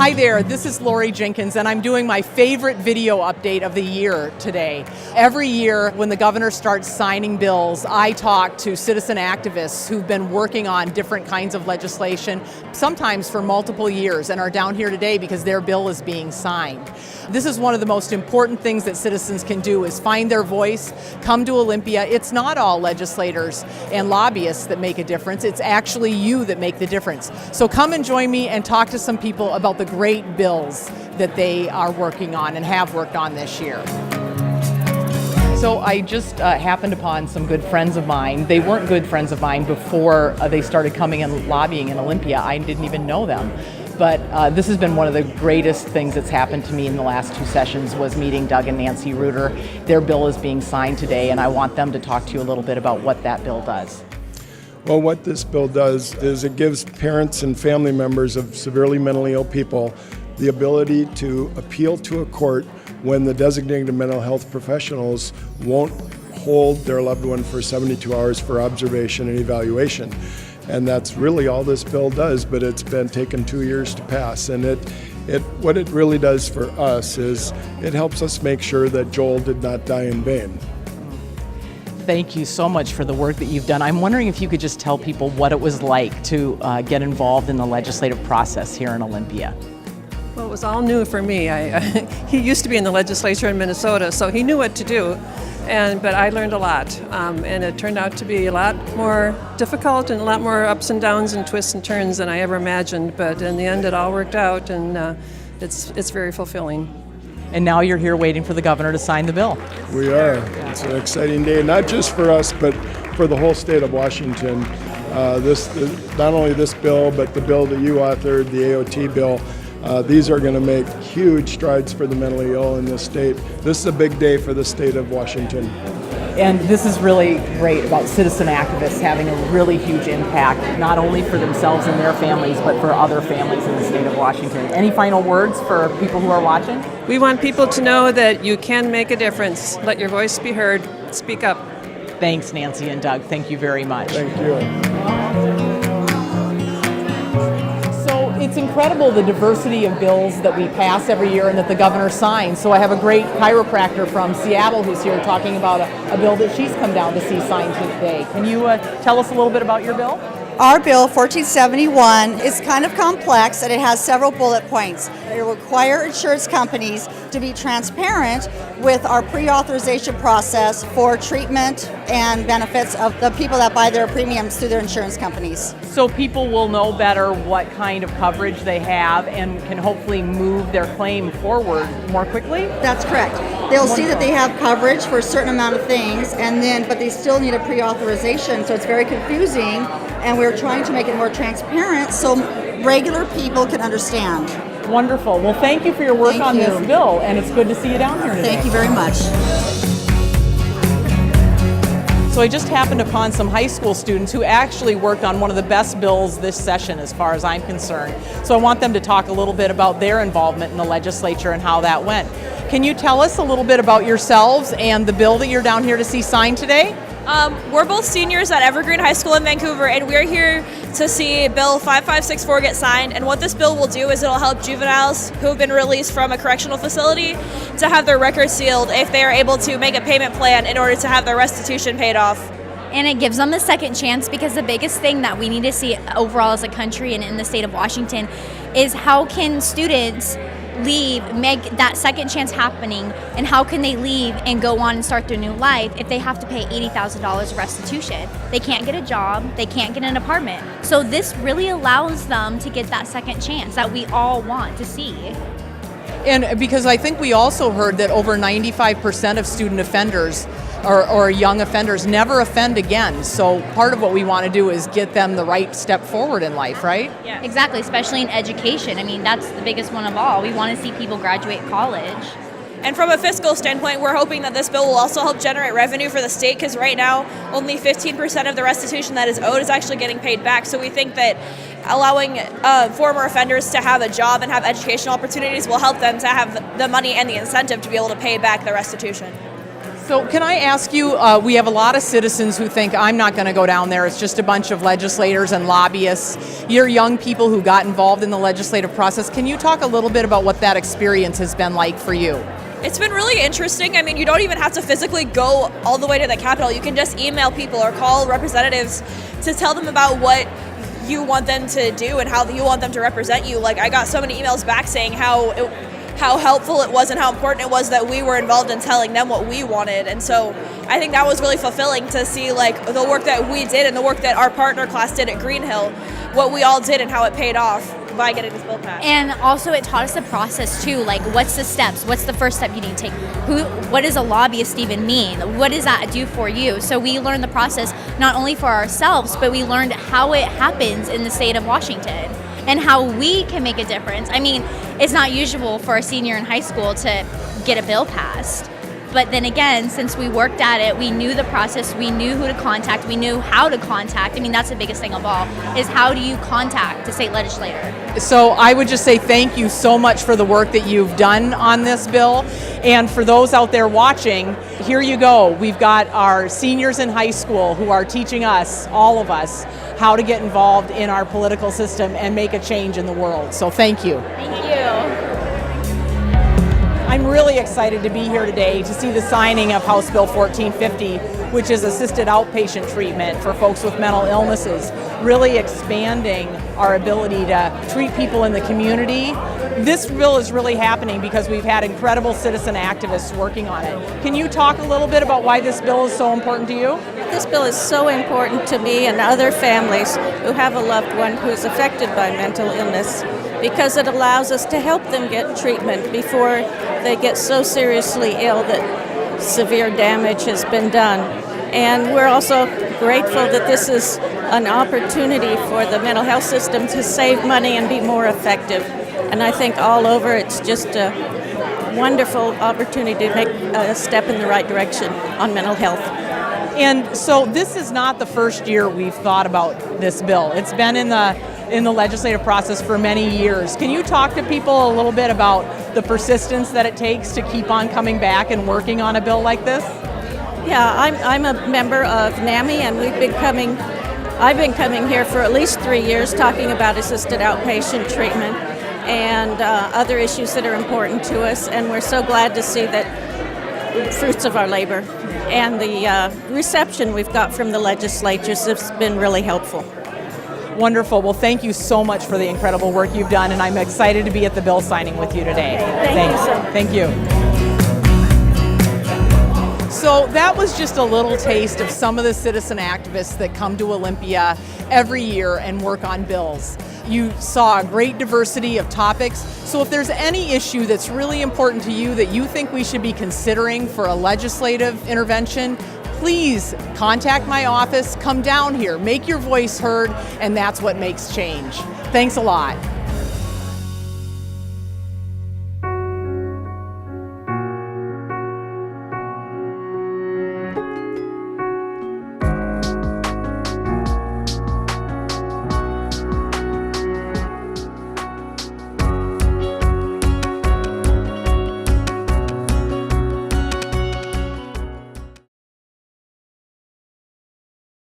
Hi there, this is Laurie Jinkins, and I'm doing my favorite video update of the year today. Every year when the governor starts signing bills, I talk to citizen activists who've been working on different kinds of legislation, sometimes for multiple years, and are down here today because their bill is being signed. This is one of the most important things that citizens can do, is find their voice, come to Olympia. It's not all legislators and lobbyists that make a difference, it's actually you that make the difference. So come and join me and talk to some people about the great bills that they are working on and have worked on this year. So I just happened upon some good friends of mine. They weren't good friends of mine before they started coming and lobbying in Olympia. I didn't even know them. But this has been one of the greatest things that's happened to me in the last two sessions, was meeting Doug and Nancy Reuter. Their bill is being signed today, and I want them to talk to you a little bit about what that bill does. Well, what this bill does is it gives parents and family members of severely mentally ill people the ability to appeal to a court when the designated mental health professionals won't hold their loved one for 72 hours for observation and evaluation. And that's really all this bill does, but it's been taken 2 years to pass. And what it really does for us is it helps us make sure that Joel did not die in vain. Thank you so much for the work that you've done. I'm wondering if you could just tell people what it was like to get involved in the legislative process here in Olympia. Well, it was all new for me. He used to be in the legislature in Minnesota, so he knew what to do. But I learned a lot, and it turned out to be a lot more difficult and a lot more ups and downs and twists and turns than I ever imagined. But in the end, it all worked out, and it's very fulfilling. And now you're here waiting for the governor to sign the bill. We are. It's an exciting day, not just for us, but for the whole state of Washington. Not only this bill, but the bill that you authored, the AOT bill. These are going to make huge strides for the mentally ill in this state. This is a big day for the state of Washington. And this is really great about citizen activists having a really huge impact, not only for themselves and their families, but for other families in the state of Washington. Any final words for people who are watching? We want people to know that you can make a difference. Let your voice be heard. Speak up. Thanks, Nancy and Doug. Thank you very much. Thank you. It's incredible the diversity of bills that we pass every year and that the governor signs. So I have a great chiropractor from Seattle who's here talking about a bill that she's come down to see signed today. Can you tell us a little bit about your bill? Our bill, 1471, is kind of complex and it has several bullet points. It will require insurance companies to be transparent with our pre-authorization process for treatment and benefits of the people that buy their premiums through their insurance companies. So people will know better what kind of coverage they have and can hopefully move their claim forward more quickly? That's correct. They'll see that they have coverage for a certain amount of things, but they still need a pre-authorization, so it's very confusing, and we're trying to make it more transparent so regular people can understand. Wonderful. Well, thank you for your work on this bill, and it's good to see you down here today. Thank you very much. So I just happened upon some high school students who actually worked on one of the best bills this session as far as I'm concerned. So I want them to talk a little bit about their involvement in the legislature and how that went. Can you tell us a little bit about yourselves and the bill that you're down here to see signed today? We're both seniors at Evergreen High School in Vancouver, and we're here to see Bill 5564 get signed. And what this bill will do is it'll help juveniles who have been released from a correctional facility to have their records sealed if they are able to make a payment plan in order to have their restitution paid off. And it gives them a second chance, because the biggest thing that we need to see overall as a country and in the state of Washington is how can students make that second chance happening, and how can they leave and go on and start their new life if they have to pay $80,000 restitution? They can't get a job, they can't get an apartment. So this really allows them to get that second chance that we all want to see. And because I think we also heard that over 95% of student offenders or young offenders never offend again. So part of what we want to do is get them the right step forward in life, right? Yeah, exactly, especially in education. I mean, that's the biggest one of all. We want to see people graduate college. And from a fiscal standpoint, we're hoping that this bill will also help generate revenue for the state, because right now only 15% of the restitution that is owed is actually getting paid back. So we think that allowing former offenders to have a job and have educational opportunities will help them to have the money and the incentive to be able to pay back the restitution. So can I ask you, we have a lot of citizens who think, I'm not going to go down there, it's just a bunch of legislators and lobbyists. You're young people who got involved in the legislative process. Can you talk a little bit about what that experience has been like for you? It's been really interesting. I mean, you don't even have to physically go all the way to the Capitol. You can just email people or call representatives to tell them about what you want them to do and how you want them to represent you. Like, I got so many emails back saying how helpful it was and how important it was that we were involved in telling them what we wanted. And so I think that was really fulfilling to see, like, the work that we did and the work that our partner class did at Greenhill, what we all did and how it paid off by getting this bill passed. And also it taught us the process too, like what's the steps, what's the first step you need to take, what does a lobbyist even mean, what does that do for you? So we learned the process not only for ourselves, but we learned how it happens in the state of Washington and how we can make a difference. I mean, it's not usual for a senior in high school to get a bill passed. But then again, since we worked at it, we knew the process, we knew who to contact, we knew how to contact. I mean, that's the biggest thing of all, is how do you contact a state legislator? So I would just say thank you so much for the work that you've done on this bill. And for those out there watching, here you go. We've got our seniors in high school who are teaching us, all of us, how to get involved in our political system and make a change in the world. So thank you. Thank you. I'm really excited to be here today to see the signing of House Bill 1450, which is assisted outpatient treatment for folks with mental illnesses, really expanding our ability to treat people in the community. This bill is really happening because we've had incredible citizen activists working on it. Can you talk a little bit about why this bill is so important to you? This bill is so important to me and other families who have a loved one who's affected by mental illness, because it allows us to help them get treatment before they get so seriously ill that severe damage has been done. And we're also grateful that this is an opportunity for the mental health system to save money and be more effective. And I think all over it's just a wonderful opportunity to make a step in the right direction on mental health. And so this is not the first year we've thought about this bill. It's been in the legislative process for many years. Can you talk to people a little bit about the persistence that it takes to keep on coming back and working on a bill like this? Yeah, I'm a member of NAMI, and I've been coming here for at least 3 years talking about assisted outpatient treatment and other issues that are important to us, and we're so glad to see that fruits of our labor and the reception we've got from the legislatures has been really helpful. Wonderful. Well, thank you so much for the incredible work you've done, and I'm excited to be at the bill signing with you today. Thank you so much. Thank you. So that was just a little taste of some of the citizen activists that come to Olympia every year and work on bills. You saw a great diversity of topics. So if there's any issue that's really important to you that you think we should be considering for a legislative intervention, please contact my office, come down here, make your voice heard, and that's what makes change. Thanks a lot.